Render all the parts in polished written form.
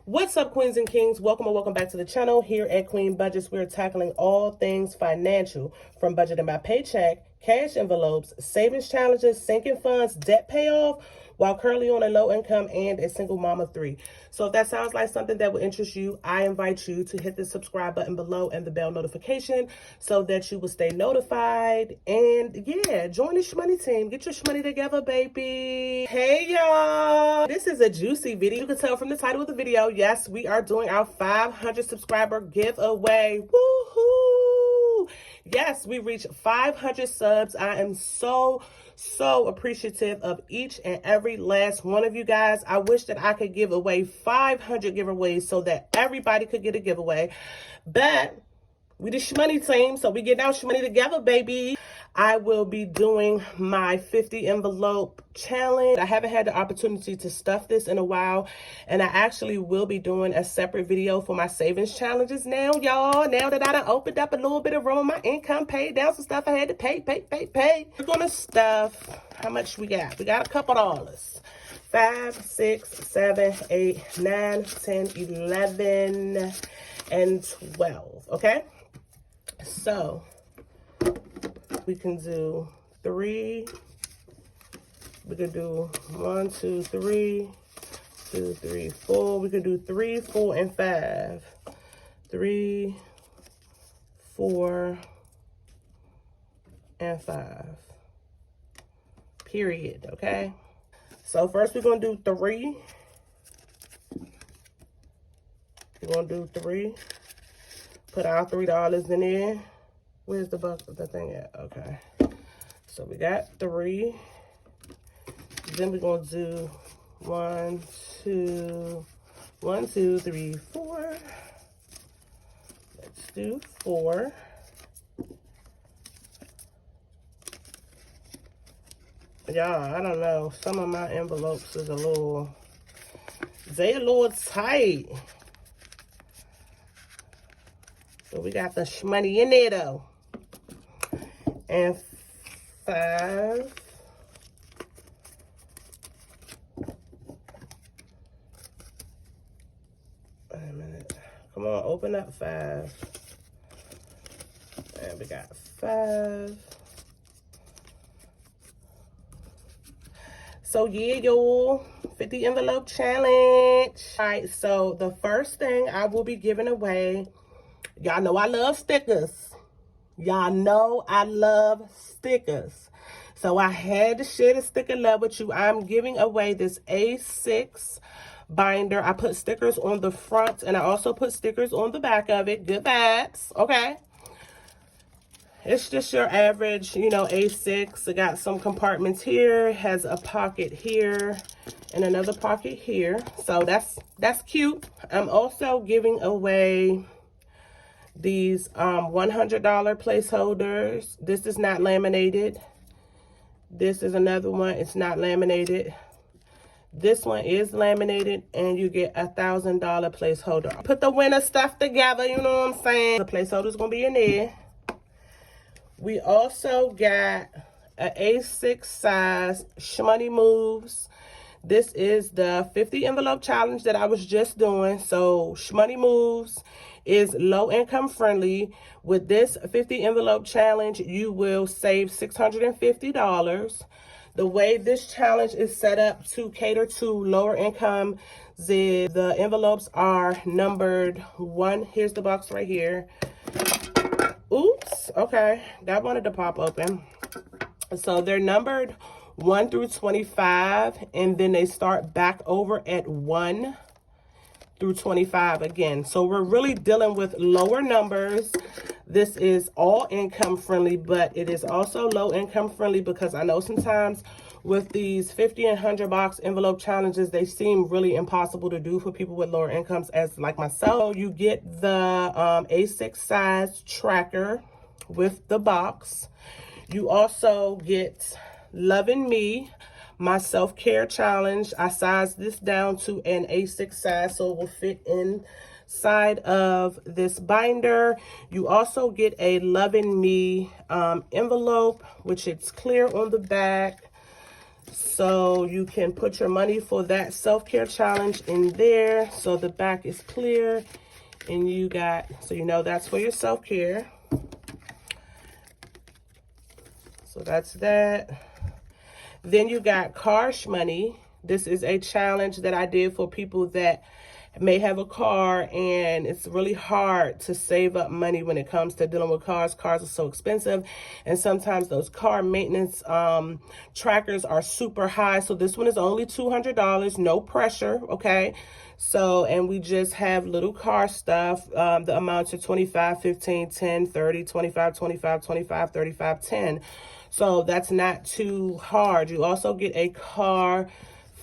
What's up, queens and kings? Welcome or welcome back to the channel. Here at Queen Budgets, we're tackling all things financial, from budgeting my paycheck, cash envelopes, savings challenges, sinking funds, debt payoff, while currently on a low income and a single mom of 3. So if that sounds like something that would interest you, I invite you to hit the subscribe button below and the bell notification so that you will stay notified. And yeah, join the shmoney team. Get your shmoney together, baby. Hey, y'all. This is a juicy video. You can tell from the title of the video, yes, we are doing our 500 subscriber giveaway. Woohoo! Yes, we reached 500 subs. I am so appreciative of each and every last one of you guys. I wish that I could give away 500 giveaways so that everybody could get a giveaway. But we the shmoney team, so we get our shmoney together, baby. I will be doing my 50 envelope challenge. I haven't had the opportunity to stuff this in a while, and I actually will be doing a separate video for my savings challenges now, y'all. Now that I done opened up a little bit of room on my income, paid down some stuff I had to pay. We're gonna stuff, how much we got? We got a couple dollars. 5, 6, 7, 8, 9, 10, 11, and 12, okay? So we can do 3. We could do 1, 2, 3, 2, 3, 4. We could do 3, 4, and 5. 3, 4, and 5. Period. Okay. So first we're gonna do 3. We're gonna do 3. Put our $3 in there. Where's the thing at? Okay. So we got 3. Then we're gonna do 1, 2, 3, 4. Let's do 4. Y'all, I don't know. Some of my envelopes is a little tight. So we got the shmoney in there though. And 5. Wait a minute. Come on, open up 5. And we got 5. So yeah, y'all, 50 envelope challenge. All right, so the first thing I will be giving away, y'all know I love stickers. Y'all know I love stickers. So I had to share the sticker love with you. I'm giving away this A6 binder. I put stickers on the front and I also put stickers on the back of it. Good vibes, okay? It's just your average, you know, A6. It got some compartments here, has a pocket here, and another pocket here. So that's cute. I'm also giving away these $100 placeholders. This is not laminated. This is another one. It's not laminated. This one is laminated, and you get $1,000 placeholder. Put the winner stuff together, you know what I'm saying? The placeholder's gonna be in there. We also got an A6 size shmoney moves. This is the 50 envelope challenge that I was just doing. So shmoney moves is low income friendly. With this 50 envelope challenge, you will save $650. The way this challenge is set up to cater to lower income, the envelopes are numbered 1. Here's the box right here. Oops, okay, that wanted to pop open. So they're numbered 1 through 25, and then they start back over at 1 through 25 again. So we're really dealing with lower numbers. This is all income friendly, but it is also low income friendly because I know sometimes with these 50 and 100 box envelope challenges, they seem really impossible to do for people with lower incomes as like myself. You get the A6 size tracker with the box. You also get Loving Me, my self-care challenge. I sized this down to an A6 size so it will fit inside of this binder. You also get a Loving Me envelope, which it's clear on the back. So you can put your money for that self-care challenge in there. So the back is clear and you got, so you know that's for your self-care. So that's that. Then you got car money. This is a challenge that I did for people that may have a car and it's really hard to save up money when it comes to dealing with cars. Cars are so expensive and sometimes those car maintenance trackers are super high. So this one is only $200, no pressure, okay? So, and we just have little car stuff. The amounts are 25, 15, 10, 30, 25, 25, 25, 35, 10. So that's not too hard. You also get a car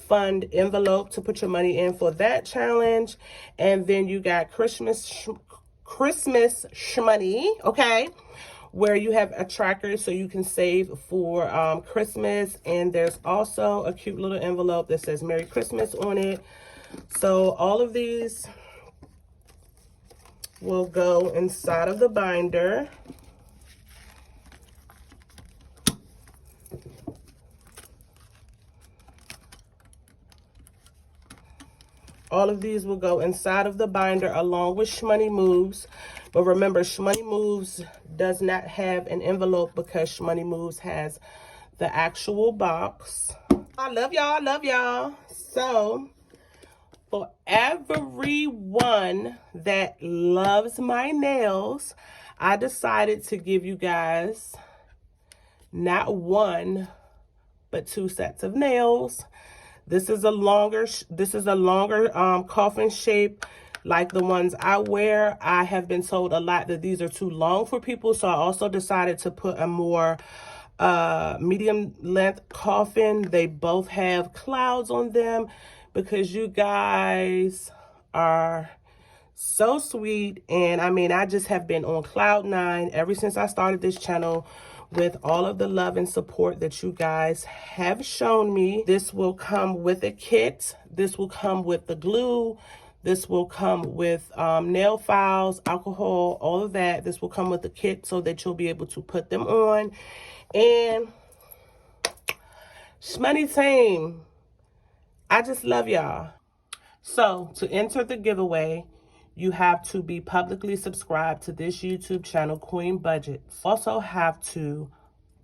fund envelope to put your money in for that challenge. And then you got Christmas money, okay, where you have a tracker so you can save for Christmas. And there's also a cute little envelope that says Merry Christmas on it. So all of these will go inside of the binder. All of these will go inside of the binder along with Shmoney Moves. But remember, Shmoney Moves does not have an envelope because Shmoney Moves has the actual box. I love y'all, I love y'all. So, for everyone that loves my nails, I decided to give you guys not one, but 2 sets of nails. This is a longer coffin shape like the ones I wear. I have been told a lot that these are too long for people, so I also decided to put a more medium length coffin. They both have clouds on them because you guys are so sweet. And I mean, I just have been on cloud 9 ever since I started this channel with all of the love and support that you guys have shown me. This will come with a kit. This will come with the glue. This will come with nail files, alcohol, all of that. This will come with the kit so that you'll be able to put them on. And Shmoney team, I just love y'all. So to enter the giveaway, you have to be publicly subscribed to this YouTube channel, Queen Budgetz. Also have to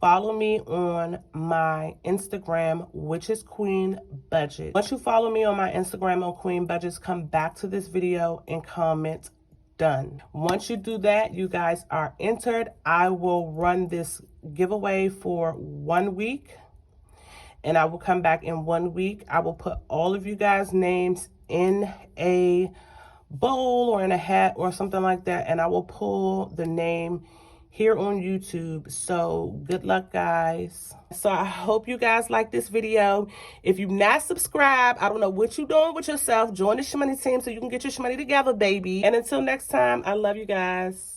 follow me on my Instagram, which is Queen Budgetz. Once you follow me on my Instagram on Queen Budgetz, come back to this video and comment done. Once you do that, you guys are entered. I will run this giveaway for 1 week. And I will come back in 1 week. I will put all of you guys' names in a bowl or in a hat or something like that, and I will pull the name here on YouTube. So good luck, guys. So I hope you guys like this video. If you're not subscribed, I don't know what you're doing with yourself. Join the Shmoney team so you can get your Shmoney together, baby. And until next time, I love you guys.